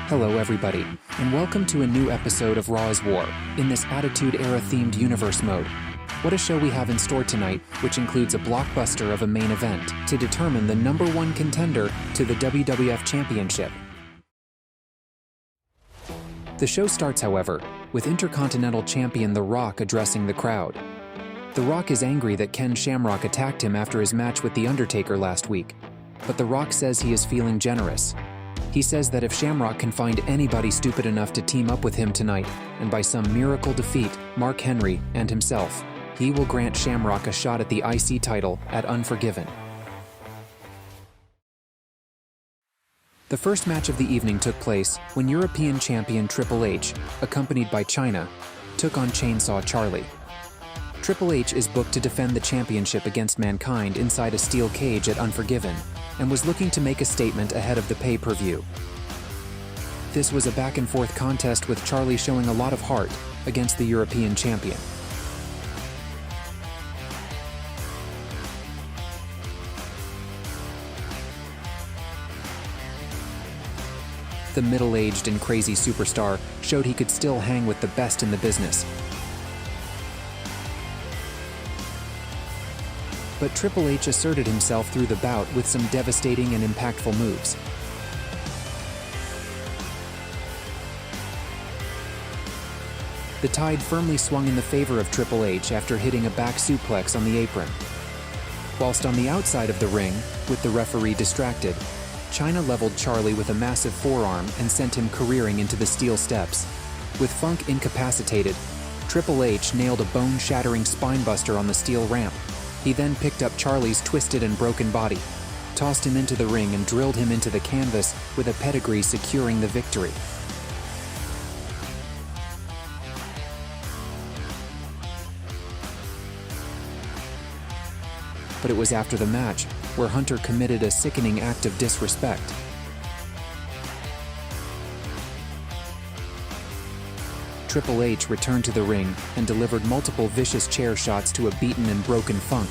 Hello everybody, and welcome to a new episode of Raw is War, in this Attitude Era-themed universe mode. What a show we have in store tonight, which includes a blockbuster of a main event to determine the #1 contender to the WWF Championship. The show starts, however, with Intercontinental Champion The Rock addressing the crowd. The Rock is angry that Ken Shamrock attacked him after his match with The Undertaker last week, but The Rock says he is feeling generous. He says that if Shamrock can find anybody stupid enough to team up with him tonight, and by some miracle defeat Mark Henry and himself, he will grant Shamrock a shot at the IC title at Unforgiven. The first match of the evening took place when European champion Triple H, accompanied by Chyna, took on Chainsaw Charlie. Triple H is booked to defend the championship against Mankind inside a steel cage at Unforgiven, and was looking to make a statement ahead of the pay-per-view. This was a back-and-forth contest with Charlie showing a lot of heart against the European champion. The middle-aged and crazy superstar showed he could still hang with the best in the business. But Triple H asserted himself through the bout with some devastating and impactful moves. The tide firmly swung in the favor of Triple H after hitting a back suplex on the apron. Whilst on the outside of the ring, with the referee distracted, Chyna leveled Charlie with a massive forearm and sent him careering into the steel steps. With Funk incapacitated, Triple H nailed a bone-shattering spinebuster on the steel ramp. He then picked up Charlie's twisted and broken body, tossed him into the ring and drilled him into the canvas with a pedigree securing the victory. But it was after the match where Hunter committed a sickening act of disrespect. Triple H returned to the ring and delivered multiple vicious chair shots to a beaten and broken Funk.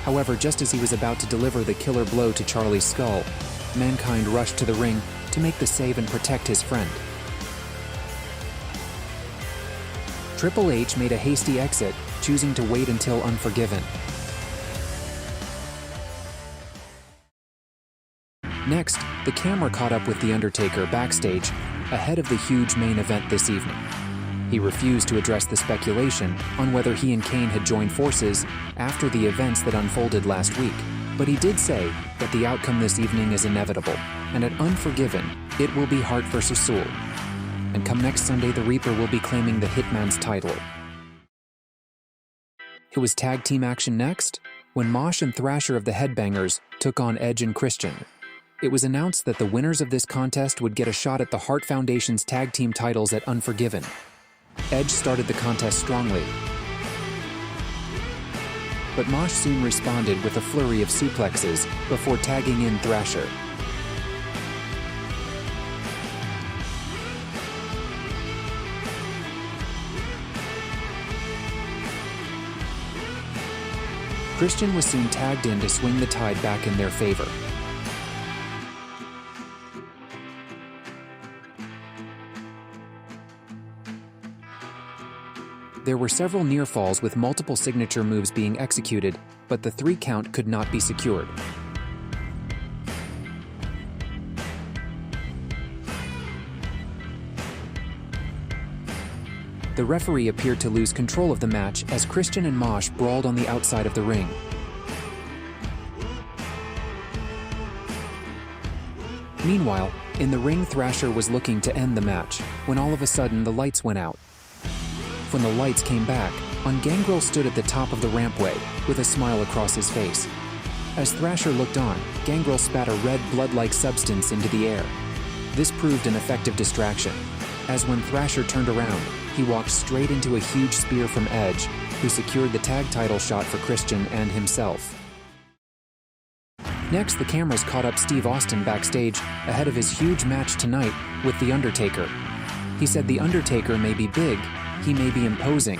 However, just as he was about to deliver the killer blow to Charlie's skull, Mankind rushed to the ring to make the save and protect his friend. Triple H made a hasty exit, choosing to wait until Unforgiven. Next, the camera caught up with The Undertaker backstage ahead of the huge main event this evening. He refused to address the speculation on whether he and Kane had joined forces after the events that unfolded last week, but he did say that the outcome this evening is inevitable, and at Unforgiven, it will be Hart vs. Sewell. And come next Sunday, the Reaper will be claiming the Hitman's title. It was tag team action next, when Mosh and Thrasher of the Headbangers took on Edge and Christian. It was announced that the winners of this contest would get a shot at the Hart Foundation's tag team titles at Unforgiven. Edge started the contest strongly, but Mosh soon responded with a flurry of suplexes before tagging in Thrasher. Christian was soon tagged in to swing the tide back in their favor. There were several near falls with multiple signature moves being executed, but the 3 count could not be secured. The referee appeared to lose control of the match as Christian and Mosh brawled on the outside of the ring. Meanwhile, in the ring, Thrasher was looking to end the match, when all of a sudden the lights went out. When the lights came back, Gangrel stood at the top of the rampway with a smile across his face. As Thrasher looked on, Gangrel spat a red blood-like substance into the air. This proved an effective distraction, as when Thrasher turned around, he walked straight into a huge spear from Edge, who secured the tag title shot for Christian and himself. Next, the cameras caught up Steve Austin backstage ahead of his huge match tonight with The Undertaker. He said The Undertaker may be big, he may be imposing,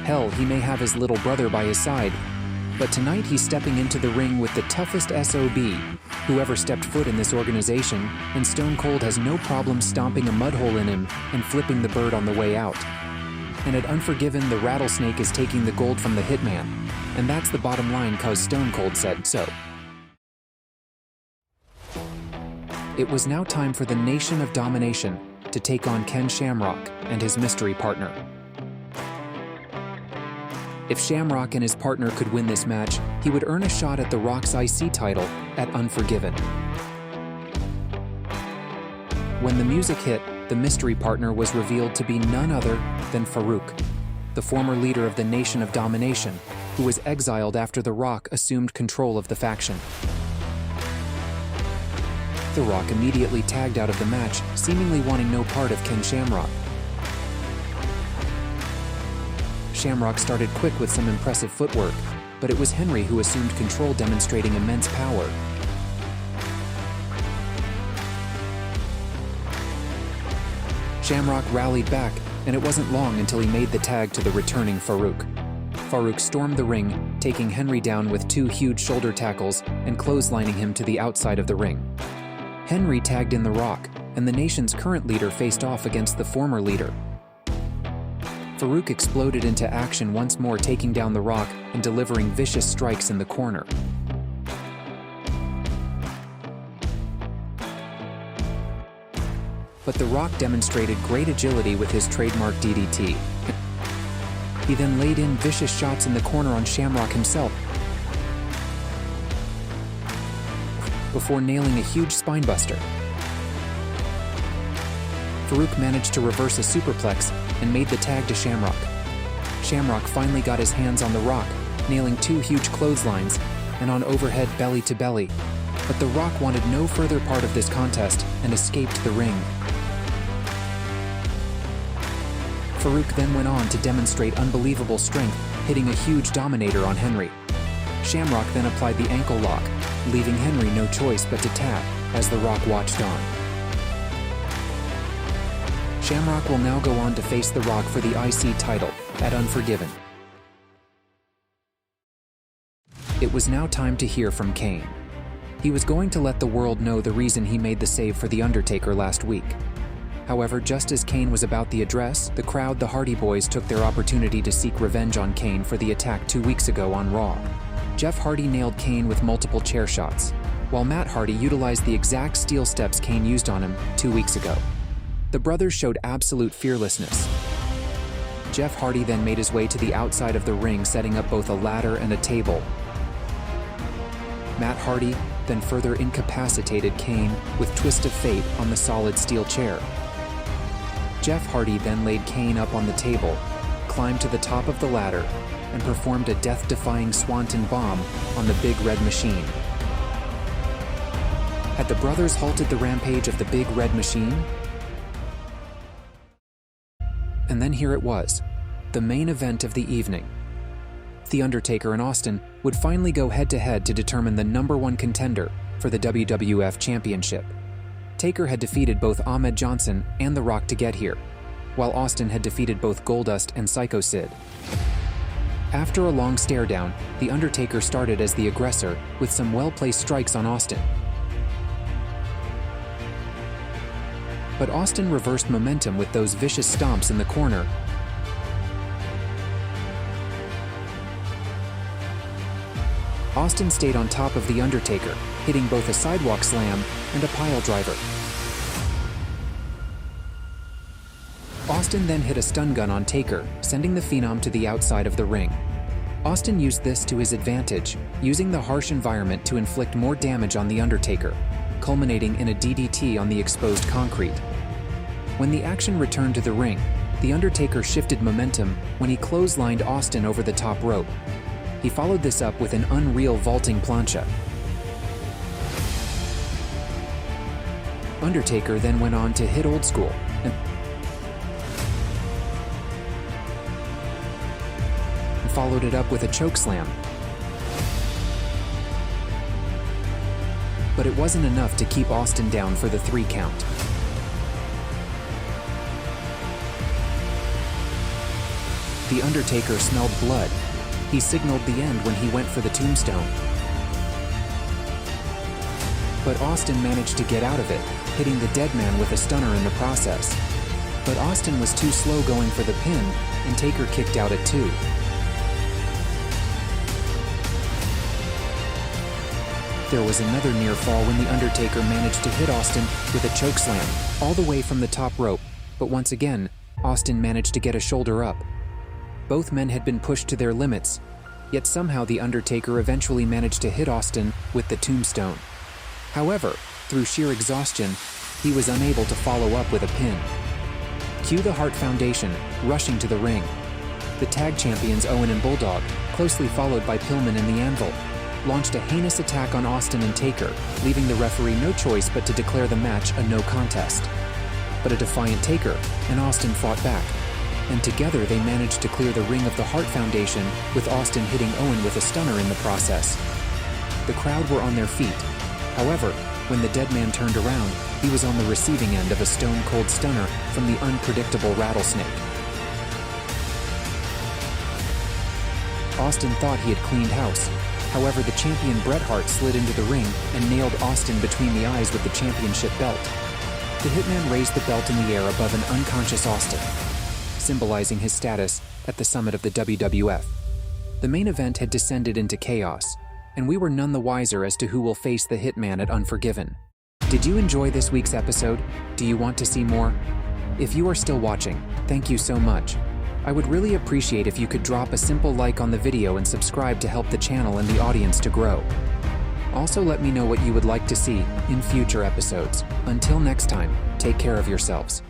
Hell, he may have his little brother by his side, but tonight he's stepping into the ring with the toughest SOB who ever stepped foot in this organization, and Stone Cold has no problem stomping a mud hole in him and flipping the bird on the way out. And at Unforgiven, the Rattlesnake is taking the gold from the Hitman, and that's the bottom line 'cause Stone Cold said so. It was now time for the Nation of Domination to take on Ken Shamrock and his mystery partner. If Shamrock and his partner could win this match, he would earn a shot at The Rock's IC title at Unforgiven. When the music hit, the mystery partner was revealed to be none other than Farouk, the former leader of the Nation of Domination, who was exiled after The Rock assumed control of the faction. The Rock immediately tagged out of the match, seemingly wanting no part of Ken Shamrock. Shamrock started quick with some impressive footwork, but it was Henry who assumed control, demonstrating immense power. Shamrock rallied back, and it wasn't long until he made the tag to the returning Farouk. Farouk stormed the ring, taking Henry down with 2 huge shoulder tackles and clotheslining him to the outside of the ring. Henry tagged in The Rock, and the nation's current leader faced off against the former leader. Farouk exploded into action once more, taking down The Rock and delivering vicious strikes in the corner. But The Rock demonstrated great agility with his trademark DDT. He then laid in vicious shots in the corner on Shamrock himself, before nailing a huge spinebuster. Farouk managed to reverse a superplex and made the tag to Shamrock. Shamrock finally got his hands on The Rock, nailing 2 huge clotheslines and on overhead belly to belly. But The Rock wanted no further part of this contest and escaped the ring. Farouk then went on to demonstrate unbelievable strength, hitting a huge dominator on Henry. Shamrock then applied the ankle lock, leaving Henry no choice but to tap as The Rock watched on. Shamrock will now go on to face The Rock for the IC title at Unforgiven. It was now time to hear from Kane. He was going to let the world know the reason he made the save for The Undertaker last week. However, just as Kane was about the address, the crowd, the Hardy Boys, took their opportunity to seek revenge on Kane for the attack 2 weeks ago on Raw. Jeff Hardy nailed Kane with multiple chair shots, while Matt Hardy utilized the exact steel steps Kane used on him 2 weeks ago. The brothers showed absolute fearlessness. Jeff Hardy then made his way to the outside of the ring, setting up both a ladder and a table. Matt Hardy then further incapacitated Kane with Twist of Fate on the solid steel chair. Jeff Hardy then laid Kane up on the table, climbed to the top of the ladder, and performed a death-defying Swanton Bomb on the Big Red Machine. Had the brothers halted the rampage of the Big Red Machine? And then here it was, the main event of the evening. The Undertaker and Austin would finally go head-to-head to determine the #1 contender for the WWF Championship. Taker had defeated both Ahmed Johnson and The Rock to get here, while Austin had defeated both Goldust and Psycho Sid. After a long stare-down, The Undertaker started as the aggressor with some well-placed strikes on Austin. But Austin reversed momentum with those vicious stomps in the corner. Austin stayed on top of The Undertaker, hitting both a sidewalk slam and a pile driver. Austin then hit a stun gun on Taker, sending the Phenom to the outside of the ring. Austin used this to his advantage, using the harsh environment to inflict more damage on The Undertaker, culminating in a DDT on the exposed concrete. When the action returned to the ring, The Undertaker shifted momentum when he clotheslined Austin over the top rope. He followed this up with an unreal vaulting plancha. Undertaker then went on to hit Old School and followed it up with a chokeslam. But it wasn't enough to keep Austin down for the 3 count. The Undertaker smelled blood. He signaled the end when he went for the tombstone. But Austin managed to get out of it, hitting the dead man with a stunner in the process. But Austin was too slow going for the pin, and Taker kicked out at 2. There was another near fall when The Undertaker managed to hit Austin with a chokeslam, all the way from the top rope, but once again, Austin managed to get a shoulder up. Both men had been pushed to their limits, yet somehow The Undertaker eventually managed to hit Austin with the tombstone. However, through sheer exhaustion, he was unable to follow up with a pin. Cue the Hart Foundation, rushing to the ring. The tag champions Owen and Bulldog, closely followed by Pillman and the Anvil, launched a heinous attack on Austin and Taker, leaving the referee no choice but to declare the match a no contest. But a defiant Taker and Austin fought back, and together they managed to clear the ring of the Hart Foundation, with Austin hitting Owen with a stunner in the process. The crowd were on their feet. However, when the dead man turned around, he was on the receiving end of a stone-cold stunner from the unpredictable Rattlesnake. Austin thought he had cleaned house. However, the champion Bret Hart slid into the ring and nailed Austin between the eyes with the championship belt. The Hitman raised the belt in the air above an unconscious Austin, symbolizing his status at the summit of the WWF. The main event had descended into chaos, and we were none the wiser as to who will face the Hitman at Unforgiven. Did you enjoy this week's episode? Do you want to see more? If you are still watching, thank you so much. I would really appreciate if you could drop a simple like on the video and subscribe to help the channel and the audience to grow. Also, let me know what you would like to see in future episodes. Until next time, take care of yourselves.